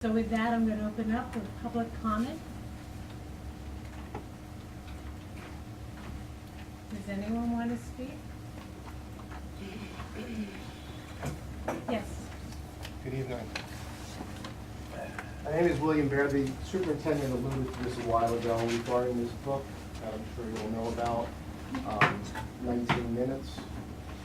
So with that, I'm going to open up with public comment. Does anyone want to speak? Yes. Good evening. My name is William Baird. The superintendent alluded to this a while ago regarding this book that I'm sure you'll know about, 19 Minutes.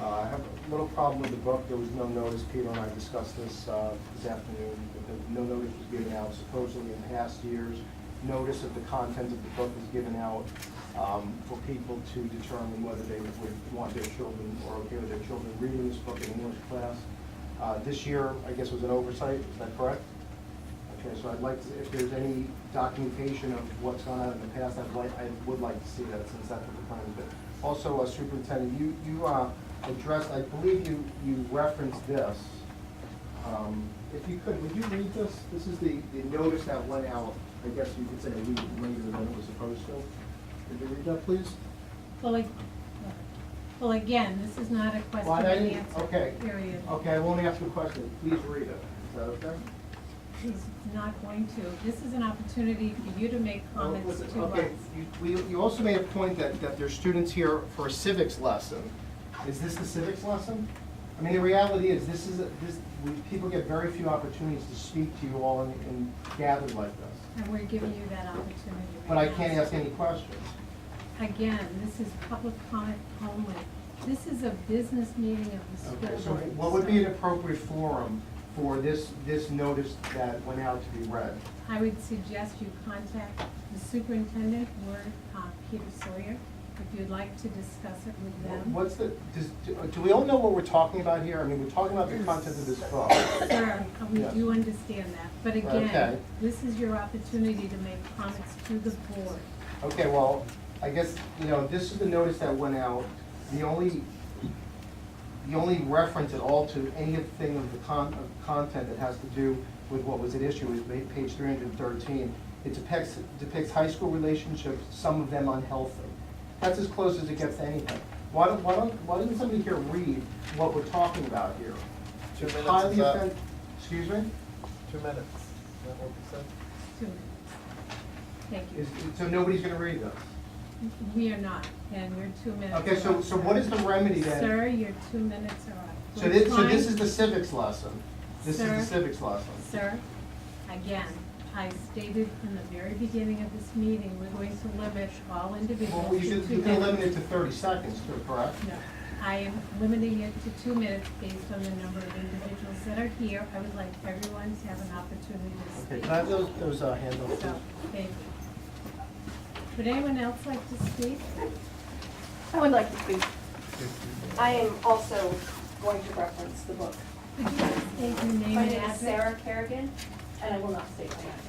I have a little problem with the book. There was no notice. Peter and I discussed this afternoon. No notice was given out. Supposedly in past years, notice of the content of the book is given out for people to determine whether they would want their children or okay with their children reading this book in English class. This year, I guess, was an oversight. Is that correct? Okay, so I'd like to, if there's any documentation of what's gone on in the past, I would like to see that since that's what the plan is. But also, Superintendent, you addressed, I believe you referenced this. If you could, would you read this? This is the notice that went out, I guess you could say a week later than it was supposed to. Could you read that, please? Well, again, this is not a question Well, and answer okay. period. Okay, I won't ask you a question. Please read it. Is that okay? He's not going to. This is an opportunity for you to make comments to us. Okay, you also made a point that there's students here for a civics lesson. Is this the civics lesson? I mean, the reality is, people get very few opportunities to speak to you all in gathered like this. And we're giving you that opportunity. But I right can't now. ask any questions. Again, this is public comment only. This is a business meeting of the Okay, so school board. what would be an appropriate forum for this notice that went out to be read? I would suggest you contact the superintendent or Peter Sawyer if you'd like to discuss it with them. What's do we all know what we're talking about here? I mean, we're talking about the content of this book. Sir, we Yes. do understand that, but Okay. again, this is your opportunity to make comments to the board. Okay, well, I guess, this is the notice that went out. The only reference at all to anything of the content that has to do with what was at issue is page 313. It depicts high school relationships, some of them unhealthy. That's as close as it gets to anything. Why doesn't somebody here read what we're talking about here? 2 minutes Highly is up. offensive. Excuse me? 2 minutes. Is that what you said? 2 minutes. Thank you. So nobody's gonna read this? We are not, and your 2 minutes. Okay, are up, so what is the remedy then? Sir, your 2 minutes are up. So We're this trying- is the civics lesson. This is Sir. the civics lesson. Sir, again, I stated in the very beginning of this meeting, we're going to limit all individuals Well, to you 2 can minutes. limit it to 30 seconds, too, correct? No, I am limiting it to 2 minutes based on the number of individuals that are here. I would like everyone to have an opportunity to Okay, speak. can I have those handles? So, thank you. Would anyone else like to speak? I would like to speak. I am also going to reference the book. Could you just state your name My and name is address? Sarah Kerrigan, and I will not state my address.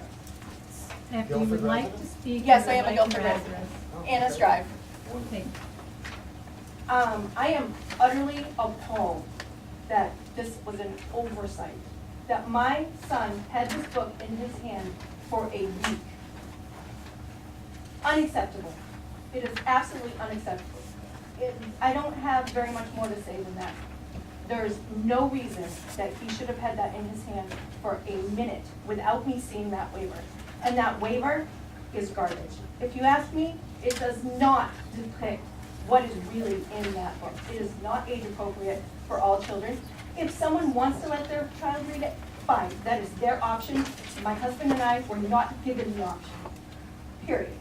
If you would Guilford like to resident? speak. Yes, you I would am a like Guilford your resident. address. Anna's Drive. Thank you. I am utterly appalled that this was an oversight, that my son had this book in his hand for a week. Unacceptable. It is absolutely unacceptable. I don't have very much more to say than that. There's no reason that he should have had that in his hand for a minute without me seeing that waiver. And that waiver is garbage. If you ask me, it does not depict what is really in that book. It is not age appropriate for all children. If someone wants to let their child read it, fine, that is their option. My husband and I were not given the option, period.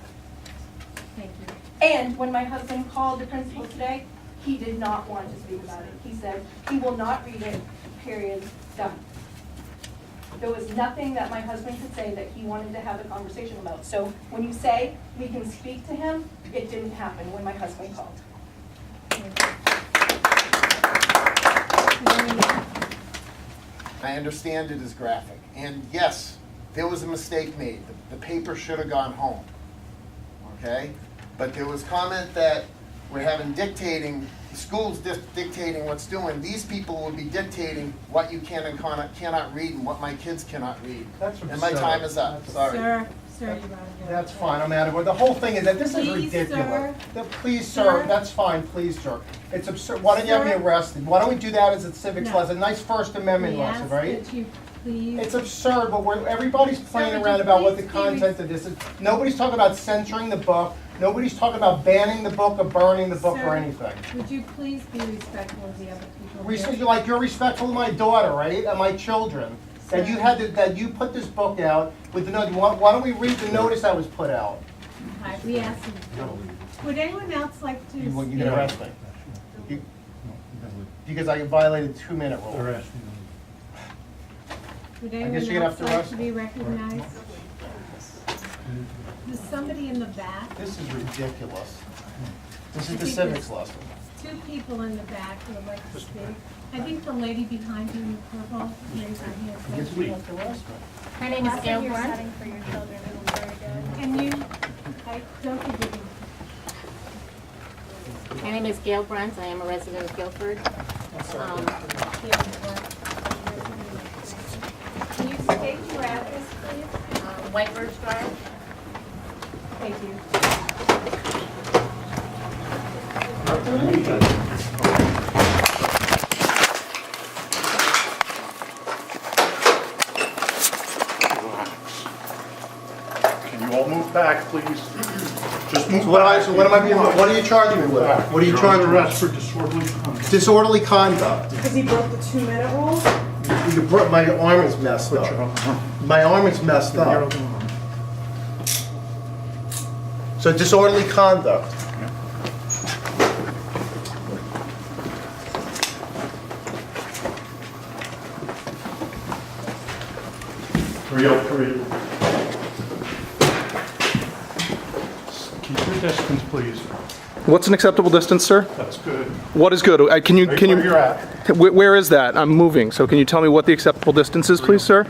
Thank you. And when my husband called the principal today, he did not want to speak about it. He said he will not read it, period, done. There was nothing that my husband could say that he wanted to have a conversation about. So when you say we can speak to him, it didn't happen when my husband called. I understand it is graphic, and yes, there was a mistake made. The paper should have gone home, okay? But there was comment that we're having dictating, the school's dictating what's doing. These people will be dictating what you can and cannot read and what my kids cannot read. That's And my absurd. time is up, sorry. Sir, you're out of your. That's fine, I'm out of order. The whole thing is that this is Please, ridiculous. sir. Please, sir, Sir. that's fine, please, sir. It's absurd. Why don't you have me Sir. arrested? Why don't we do that as a civics No. lesson? Nice First Amendment We lesson, ask right? that you please? It's absurd, but everybody's playing Sir, would around you about what the please be content of this is. Nobody's talking about censoring the book. Nobody's talking about banning the book or burning the book or Sir, anything. Would you please be respectful of the other people here? Like you're respectful of my daughter, right, and my children. That you that you put this book out with the note. Why don't we read the notice that was put out? Hi, we asked you. Would anyone else like to You speak? can arrest me. Because I violated 2-minute rule. Would I guess anyone you're gonna else have to like arrest to be recognized? There's somebody in the back, This is ridiculous. This is I the think civics there's- lesson. 2 people in the back who would like to speak. I think the lady behind you in purple, raise her hand. Yes, we have to arrest me. My name is Gail You're Blunt. setting for your children, it was very good. Can you, I don't forgive me. My name is Gail Brunt. I am a resident of Guilford. Can you state your address, please? White Birch Drive. Thank you. Can you all move back, please? Just move So what back. what are you charging me with? What are you You're charging under me? arrest for disorderly conduct. Disorderly conduct. Because he broke the 2-minute rule? My arm is messed Put your up. arm. My arm is messed Your up. other arm. So disorderly conduct. Hurry up, hurry. Keep your distance, please. What's an acceptable distance, sir? That's good. What is good? Can you, Right can where you, you're at. where is that? I'm moving, so can you tell me what the acceptable distance is, please, sir?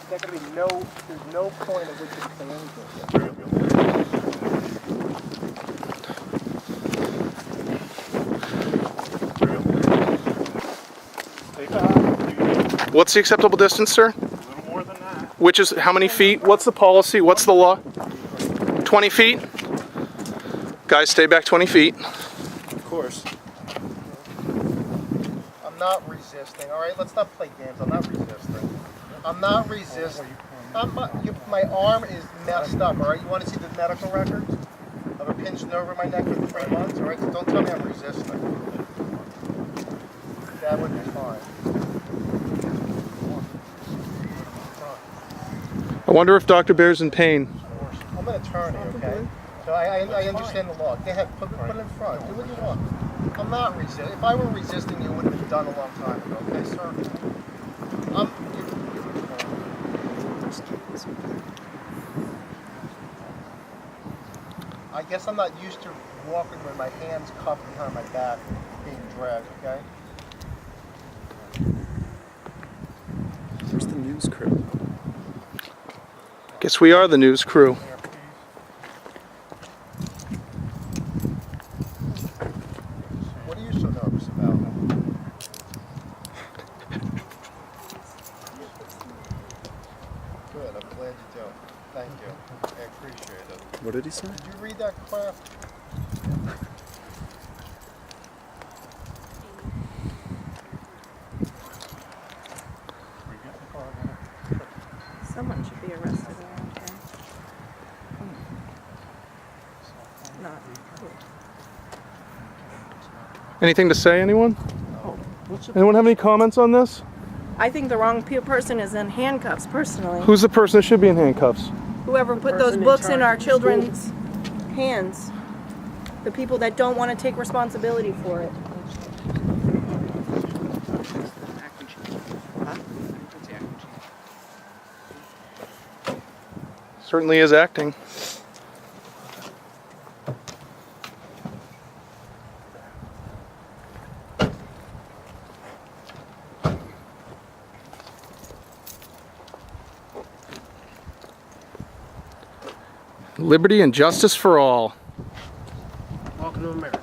That could be there's no point at which you can say anything. Stay back. What's the acceptable distance, sir? A little more than that. Which is, how many feet? What's the policy? What's the law? 20 feet? Guys, stay back 20 feet. Of course. I'm not resisting, all right? Let's not play games. I'm not resisting. I'm not resisting. My arm is messed up, all right? You want to see the medical records of a pinched nerve in my neck for 3 months, all right? So don't tell me I'm resisting. That would be fine. I wonder if Dr. Bear's in pain. I'm an attorney, okay? So I understand the law. Go ahead, put it in front. Do what you want. I'm not resisting. If I were resisting, it would have been done a long time ago, okay, sir? I guess I'm not used to walking with my hands cuffed behind my back, being dragged, okay? Where's the news crew? Guess we are the news crew. What are you so nervous about? Good, I'm glad you do. Thank you. I appreciate it. What did he say? Did you read that crap? Someone should be arrested around here. Not. Anything to say, anyone? Anyone have any comments on this? I think the wrong person is in handcuffs, personally. Who's the person that should be in handcuffs? Whoever put those books in our children's hands. The people that don't want to take responsibility for it. Certainly is acting. Liberty and justice for all. Welcome to America.